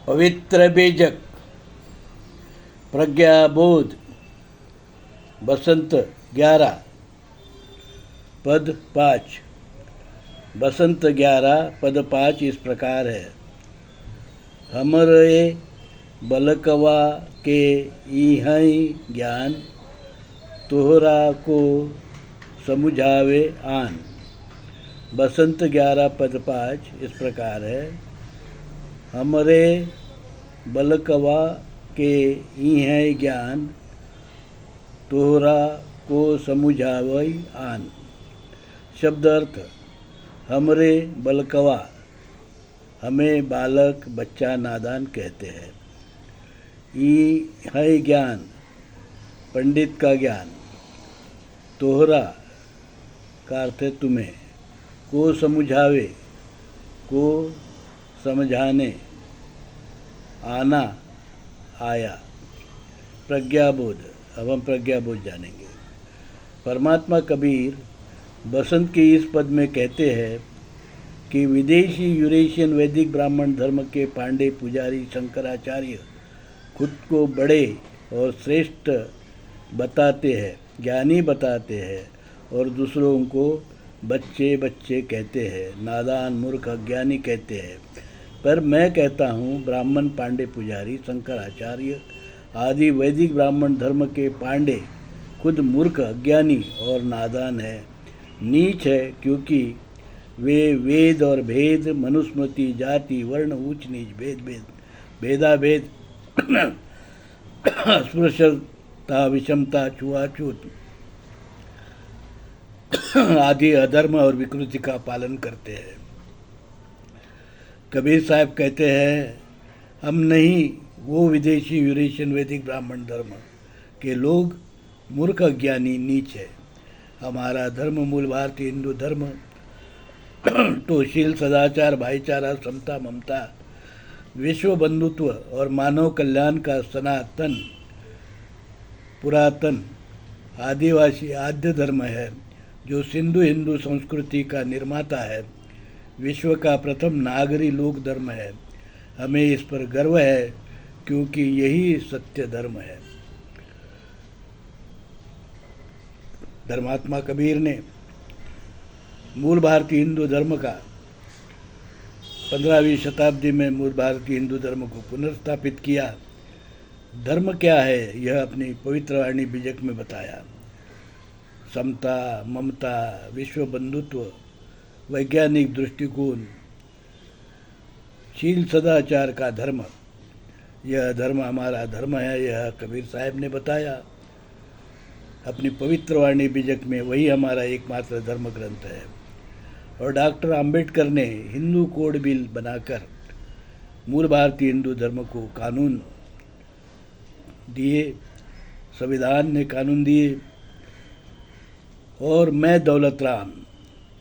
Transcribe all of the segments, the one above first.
पवित्र बीजक, प्रज्ञाबोध, बसंत 11, पद 5। बसंत 11 पद 5 इस प्रकार है। हमरे बलकवा के इहै ज्ञान, तोहरा को समुझावे आन। बसंत 11 पद 5 इस प्रकार है। हमरे बलकवा के इहै ज्ञान, तोहरा को समुझावे आन। शब्द अर्थ: हमरे बलकवा, हमें बालक, बच्चा, नादान कहते हैं। ई है ज्ञान, पंडित का ज्ञान। तोहरा का अर्थ है तुम्हें। को समुझावे, को समझाने, आना आया। प्रज्ञाबोध, अब हम प्रज्ञाबोध जानेंगे। परमात्मा कबीर बसंत के इस पद में कहते हैं कि विदेशी यूरेशियन वैदिक ब्राह्मण धर्म के पांडे पुजारी शंकराचार्य खुद को बड़े और श्रेष्ठ बताते हैं, ज्ञानी बताते हैं, और दूसरों को बच्चे बच्चे कहते हैं, नादान, मूर्ख, अज्ञानी कहते हैं। पर मैं कहता हूँ ब्राह्मण पांडे पुजारी शंकराचार्य आदि वैदिक ब्राह्मण धर्म के पांडे खुद मूर्ख, अज्ञानी और नादान है, नीच है, क्योंकि वे वेद और भेद, मनुस्मृति, जाति, वर्ण, ऊंच नीच, भेदाभेद, अस्पृश्यता, विषमता, छुआछूत आदि अधर्म और विकृति का पालन करते हैं। कबीर साहब कहते हैं, हम नहीं, वो विदेशी यूरेशियन वैदिक ब्राह्मण धर्म के लोग मूर्ख, अज्ञानी, नीच है। हमारा धर्म मूल भारतीय हिंदू धर्म तो शील, सदाचार, भाईचारा, समता, ममता, विश्व बंधुत्व और मानव कल्याण का सनातन, पुरातन, आदिवासी आद्य धर्म है, जो सिंधु हिंदू संस्कृति का निर्माता है, विश्व का प्रथम नागरी लोक धर्म है। हमें इस पर गर्व है, क्योंकि यही सत्य धर्म है। धर्मात्मा कबीर ने मूल भारतीय हिंदू धर्म का 15वीं शताब्दी में मूल भारतीय हिंदू धर्म को पुनर्स्थापित किया। धर्म क्या है, यह अपनी पवित्र वाणी बीजक में बताया। समता, ममता, विश्व बंधुत्व, वैज्ञानिक दृष्टिकोण, शील सदाचार का धर्म, यह धर्म हमारा धर्म है, यह कबीर साहब ने बताया अपनी पवित्र वाणी बीजक में। वही हमारा एकमात्र धर्म ग्रंथ है। और डॉक्टर अंबेडकर ने हिंदू कोड बिल बनाकर मूल भारतीय हिंदू धर्म को कानून दिए, संविधान ने कानून दिए। और मैं दौलत राम,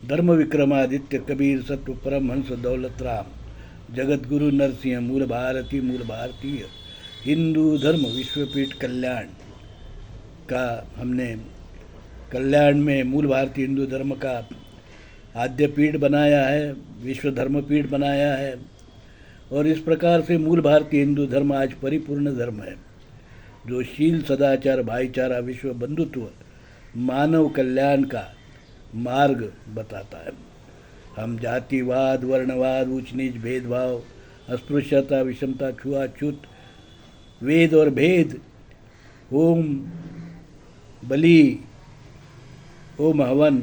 धर्म विक्रमादित्य कबीर सत्व परमहंस दौलत राम, जगत गुरु नरसिंह, मूल भारतीय हिंदू धर्म विश्वपीठ कल्याण का हमने कल्याण में मूल भारतीय हिंदू धर्म का आद्य पीठ बनाया है, विश्व धर्म पीठ बनाया है। और इस प्रकार से मूल भारतीय हिंदू धर्म आज परिपूर्ण धर्म है, जो शील, सदाचार, भाईचारा, विश्व बंधुत्व, मानव कल्याण का मार्ग बताता है। हम जातिवाद, वर्णवाद, ऊंच नीच, भेदभाव, अस्पृश्यता, विषमता, छुआछूत, वेद और भेद, होम, बलि, ओम हवन,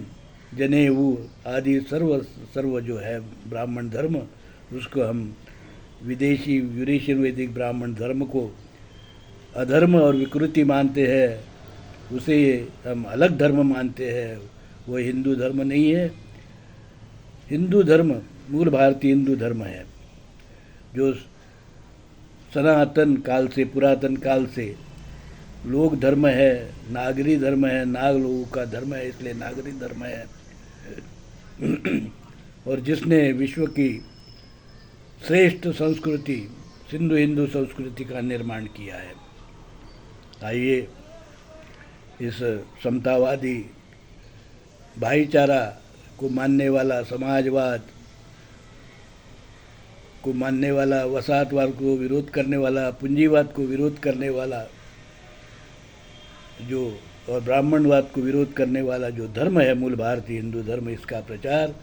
जनेऊ आदि सर्व जो है ब्राह्मण धर्म, उसको हम विदेशी यूरेशियन वैदिक ब्राह्मण धर्म को अधर्म और विकृति मानते हैं, उसे हम अलग धर्म मानते हैं। वो हिंदू धर्म नहीं है। हिंदू धर्म मूल भारतीय हिंदू धर्म है, जो सनातन काल से, पुरातन काल से लोक धर्म है, नागरी धर्म है, नाग लोगों का धर्म है, इसलिए नागरी धर्म है। और जिसने विश्व की श्रेष्ठ संस्कृति, सिंधु हिंदू संस्कृति का निर्माण किया है। आइए इस समतावादी, भाईचारा को मानने वाला समाजवाद को मानने वाला, वसाहतवाद को विरोध करने वाला, पूंजीवाद को विरोध करने वाला जो, और ब्राह्मणवाद को विरोध करने वाला जो धर्म है मूल भारतीय हिंदू धर्म, इसका प्रचार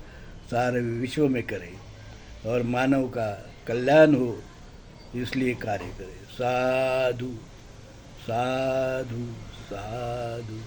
सारे विश्व में करे और मानव का कल्याण हो, इसलिए कार्य करे। साधु साधु साधु।